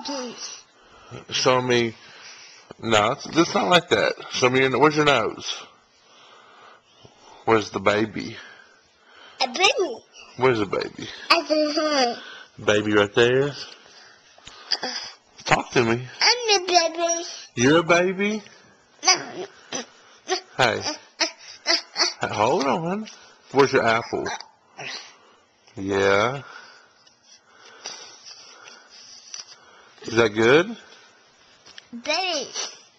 doggy. Show me. No, it's not like that. Show me where's your nose? Where's the baby? A baby. Where's the baby? At the hand. Baby right there. Talk to me. I'm the baby. You're a baby? No. Hey. Hold on. Where's your apple? Yeah. Is that good? Baby.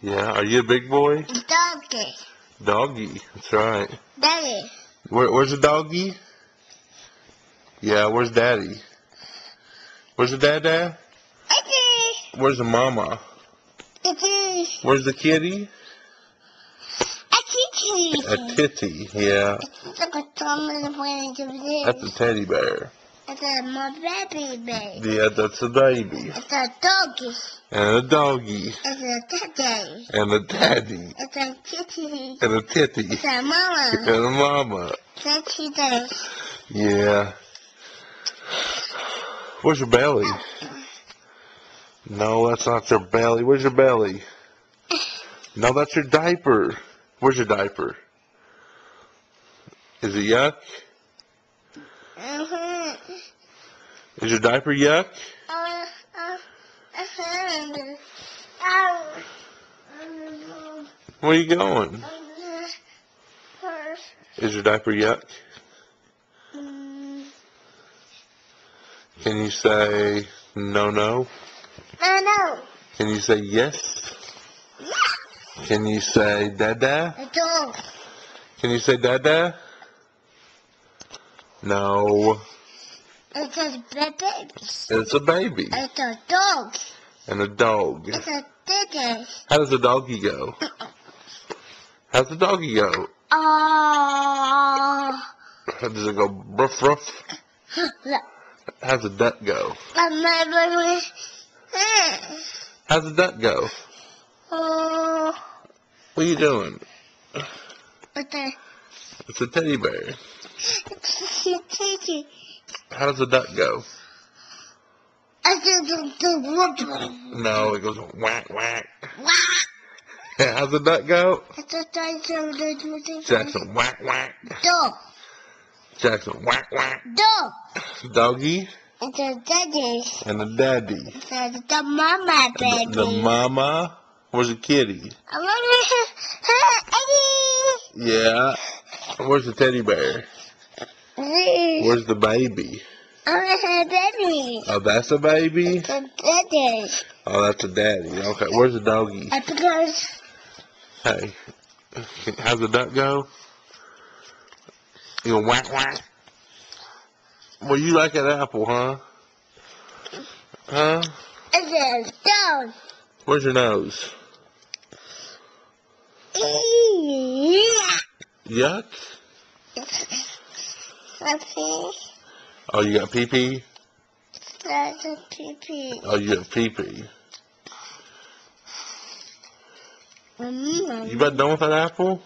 Yeah. Are you a big boy? Doggy. Doggy. That's right. Daddy. Where's the doggy? Yeah, where's daddy? Where's the dada? Where's the mama? Where's the kitty? A titty, yeah. That's a teddy bear. It's my baby bear. Yeah, that's a baby. It's a doggy. And a doggy. It's a daddy. And a daddy. It's a kitty. And a titty. It's a mama. And a mama. It's a daddy. Yeah. Where's your belly? No, that's not your belly. Where's your belly? No, that's your diaper. Where's your diaper? Is it yuck? Is your diaper yuck? Where are you going? Is your diaper yuck? Can you say no, no? No. Can you say yes? Can you say dada? A dog. Can you say dada? No. It's a baby. It's a baby. It's a dog. And a dog. It's a daddy. How does the doggy go? How's the doggy go? Oh. How does it go? Ruff, ruff. How's the duck go? How's the duck go? Oh. What are you doing? Okay. It's a teddy bear. How does the duck go? No, it goes whack, whack. How's the duck go? Jackson, whack, whack. Dog. Jackson, whack, whack. Dog. Doggy. It's a daddy. And a daddy. It's the mama baby. The mama. Where's the kitty? Yeah. Where's the teddy bear? Where's the baby? Baby. Oh, that's a baby? It's a daddy. Oh, that's a daddy. Okay. Where's the doggy? Hey. How's the duck go? You go whack, whack. Well, you like that apple, huh? Huh? It's a dog. Where's your nose? Yuck? Oh, you got pee-pee? That's a pee-pee. Oh, you got pee-pee. You about done with that apple?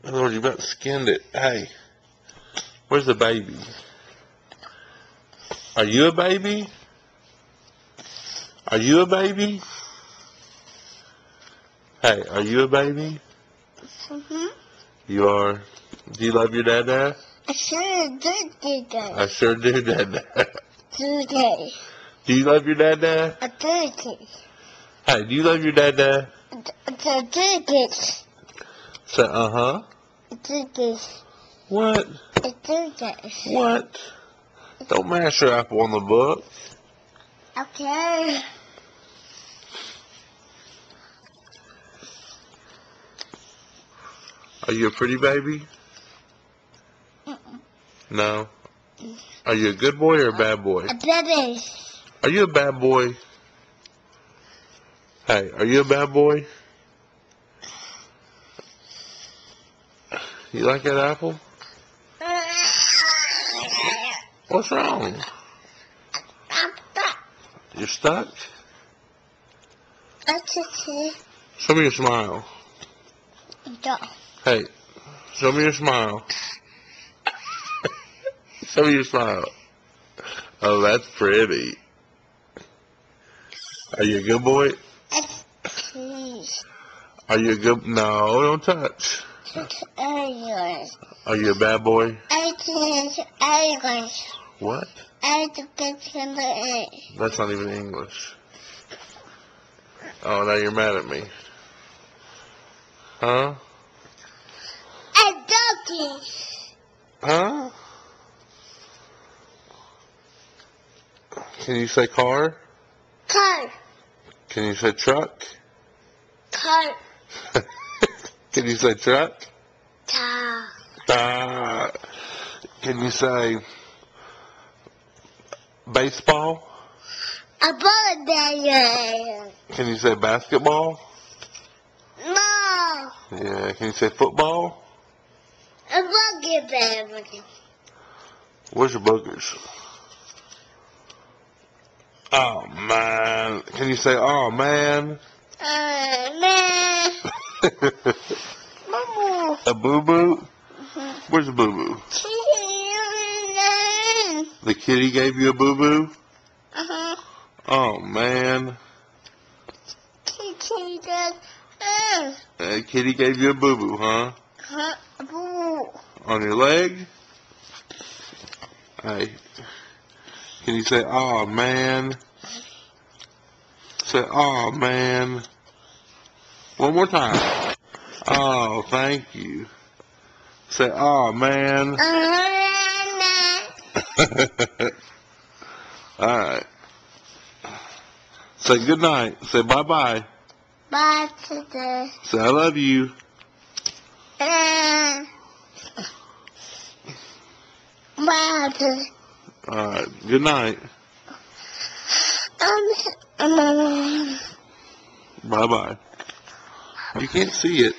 In other words, you about skinned it. Hey, where's the baby? Are you a baby? Are you a baby? Hey, are you a baby? You are. Do you love your dada? I sure do that. I sure do, dada. Today. Do you love your dada? I do this. Hey, do you love your dada? I do this. Say, uh-huh. I do this. What? I do this. What? Don't mash your apple on the book. Okay. Are you a pretty baby? No. Are you a good boy or a bad boy? A baby. Are you a bad boy? Hey, are you a bad boy? You like that apple? What's wrong? You're stuck? That's okay. Show me your smile. Hey, show me your smile. Show me your smile. Oh, that's pretty. Are you a good boy? Please. Are you a good... No, don't touch. Arrogance. Are you a bad boy? Arrogance. What? Arrogance. That's not even English. Oh, now you're mad at me. Huh? A doggy. Huh? Can you say car? Car. Can you say truck? Car. Can you say truck? Car. Can you say baseball? A ball bear. Can you say basketball? No. Yeah. Can you say football? A buggy bear. Where's your boogers? Oh, man. Can you say, oh, man? Man. Mama. A boo-boo? Where's the boo-boo? The kitty gave you a boo-boo? Oh, man. Kitty gave you a boo-boo, huh? On your leg? Hey. Can you say, oh, man? Say, oh, man. One more time. Oh, thank you. Say, oh, man. Alright. Say good night. Say bye-bye. Bye today. Say I love you. Bye today. Alright. Good night. Bye-bye. You can't see it.